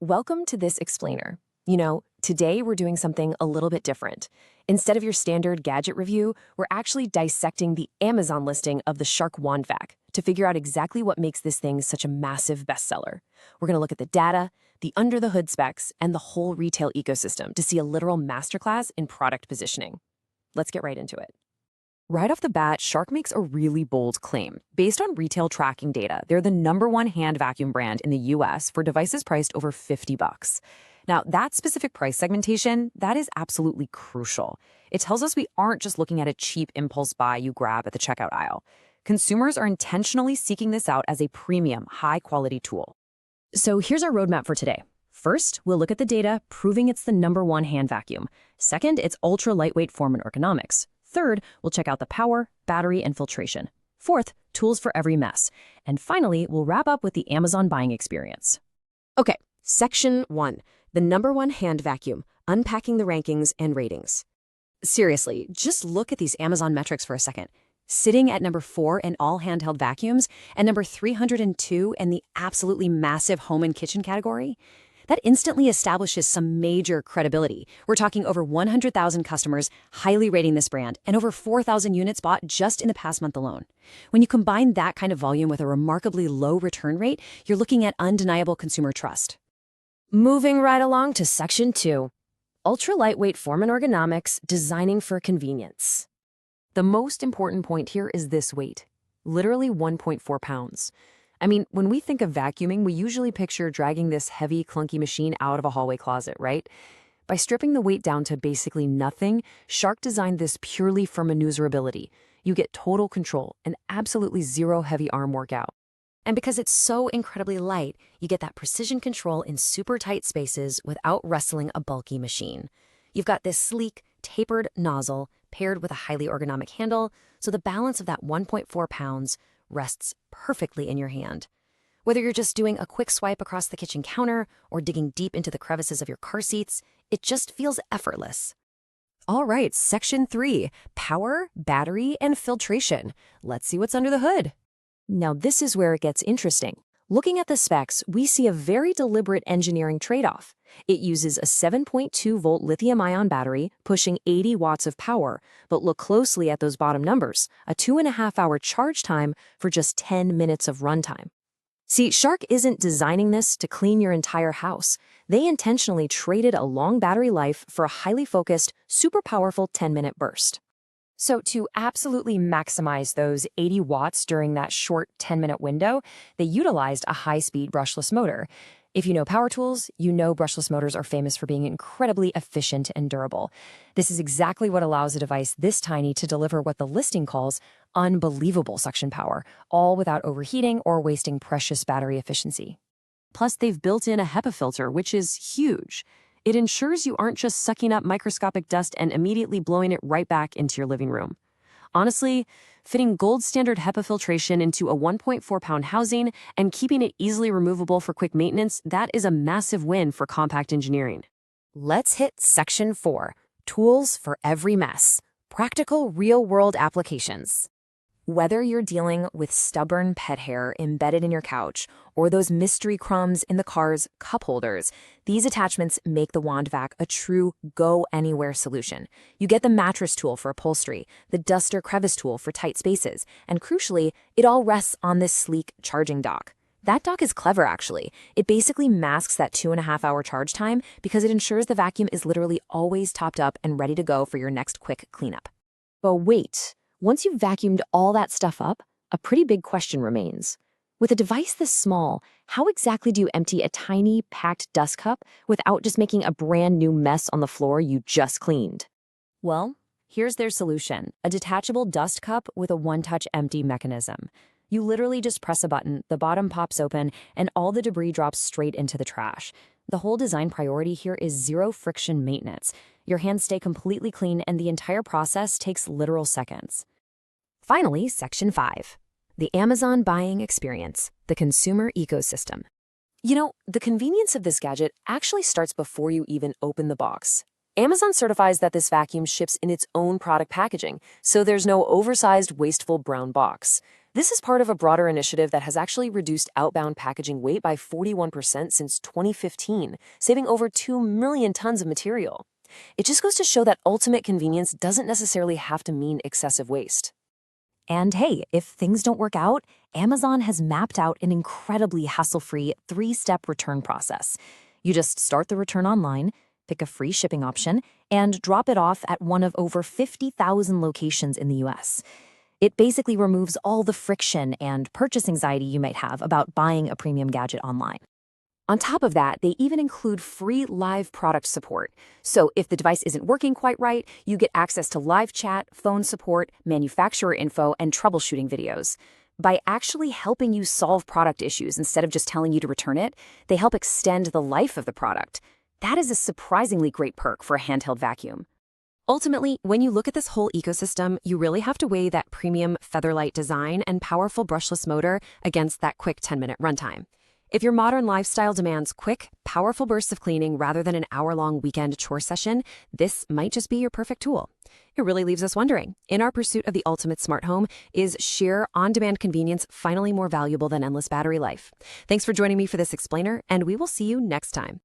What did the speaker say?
Welcome to this explainer. Today we're doing something a little bit different. Instead of your standard gadget review, we're actually dissecting the Amazon listing of the Shark WANDVAC to figure out exactly what makes this thing such a massive bestseller. We're going to look at the data, the under-the-hood specs, and the whole retail ecosystem to see a literal masterclass in product positioning. Let's get right into it. Right off the bat, Shark makes a really bold claim. Based on retail tracking data, they're the #1 hand vacuum brand in the US for devices priced over $50. Now, that specific price segmentation, that is absolutely crucial. It tells us we aren't just looking at a cheap impulse buy you grab at the checkout aisle. Consumers are intentionally seeking this out as a premium, high-quality tool. So here's our roadmap for today. First, we'll look at the data, proving it's the #1 hand vacuum. Second, its ultra-lightweight form and ergonomics. Third, we'll check out the power, battery, and filtration. Fourth, tools for every mess. And finally, we'll wrap up with the Amazon buying experience. Okay, Section 1, the #1 hand vacuum, unpacking the rankings and ratings. Seriously, just look at these Amazon metrics for a second. Sitting at number 4 in all handheld vacuums and number 302 in the absolutely massive home and kitchen category. That instantly establishes some major credibility. We're talking over 100,000 customers highly rating this brand and over 4,000 units bought just in the past month alone. When you combine that kind of volume with a remarkably low return rate, you're looking at undeniable consumer trust. Moving right along to Section 2, ultra-lightweight form and ergonomics, designing for convenience. The most important point here is this weight, literally 1.4 pounds. I mean, when we think of vacuuming, we usually picture dragging this heavy, clunky machine out of a hallway closet, right? By stripping the weight down to basically nothing, Shark designed this purely for maneuverability. You get total control and absolutely zero heavy arm workout. And because it's so incredibly light, you get that precision control in super tight spaces without wrestling a bulky machine. You've got this sleek, tapered nozzle paired with a highly ergonomic handle, so the balance of that 1.4 pounds rests perfectly in your hand. Whether you're just doing a quick swipe across the kitchen counter or digging deep into the crevices of your car seats, it just feels effortless. All right, Section 3, power, battery, and filtration. Let's see what's under the hood. Now, this is where it gets interesting. Looking at the specs, we see a very deliberate engineering trade-off. It uses a 7.2-volt lithium-ion battery, pushing 80 watts of power, but look closely at those bottom numbers, a 2.5-hour charge time for just 10 minutes of runtime. See, Shark isn't designing this to clean your entire house. They intentionally traded a long battery life for a highly focused, super powerful 10-minute burst. So to absolutely maximize those 80 watts during that short 10-minute window, they utilized a high-speed brushless motor. If you know power tools, you know brushless motors are famous for being incredibly efficient and durable. This is exactly what allows a device this tiny to deliver what the listing calls unbelievable suction power, all without overheating or wasting precious battery efficiency. Plus, they've built in a HEPA filter, which is huge. It ensures you aren't just sucking up microscopic dust and immediately blowing it right back into your living room. Honestly, fitting gold standard HEPA filtration into a 1.4-pound housing and keeping it easily removable for quick maintenance, that is a massive win for compact engineering. Let's hit Section 4, tools for every mess, practical real-world applications. Whether you're dealing with stubborn pet hair embedded in your couch or those mystery crumbs in the car's cup holders, these attachments make the WANDVAC a true go-anywhere solution. You get the mattress tool for upholstery, the duster crevice tool for tight spaces, and crucially, it all rests on this sleek charging dock. That dock is clever, actually. It basically masks that 2.5-hour charge time because it ensures the vacuum is literally always topped up and ready to go for your next quick cleanup. But wait. Once you've vacuumed all that stuff up, a pretty big question remains. With a device this small, how exactly do you empty a tiny, packed dust cup without just making a brand new mess on the floor you just cleaned? Well, here's their solution, a detachable dust cup with a one-touch empty mechanism. You literally just press a button, the bottom pops open, and all the debris drops straight into the trash. The whole design priority here is zero friction maintenance. Your hands stay completely clean and the entire process takes literal seconds. Finally, Section 5, the Amazon buying experience, the consumer ecosystem. The convenience of this gadget actually starts before you even open the box. Amazon certifies that this vacuum ships in its own product packaging, so there's no oversized, wasteful brown box. This is part of a broader initiative that has actually reduced outbound packaging weight by 41% since 2015, saving over 2 million tons of material. It just goes to show that ultimate convenience doesn't necessarily have to mean excessive waste. And hey, if things don't work out, Amazon has mapped out an incredibly hassle-free 3-step return process. You just start the return online, pick a free shipping option, and drop it off at one of over 50,000 locations in the US. It basically removes all the friction and purchase anxiety you might have about buying a premium gadget online. On top of that, they even include free live product support. So if the device isn't working quite right, you get access to live chat, phone support, manufacturer info, and troubleshooting videos. By actually helping you solve product issues instead of just telling you to return it, they help extend the life of the product. That is a surprisingly great perk for a handheld vacuum. Ultimately, when you look at this whole ecosystem, you really have to weigh that premium featherlight design and powerful brushless motor against that quick 10-minute runtime. If your modern lifestyle demands quick, powerful bursts of cleaning rather than an hour-long weekend chore session, this might just be your perfect tool. It really leaves us wondering, in our pursuit of the ultimate smart home, is sheer on-demand convenience finally more valuable than endless battery life? Thanks for joining me for this explainer, and we will see you next time.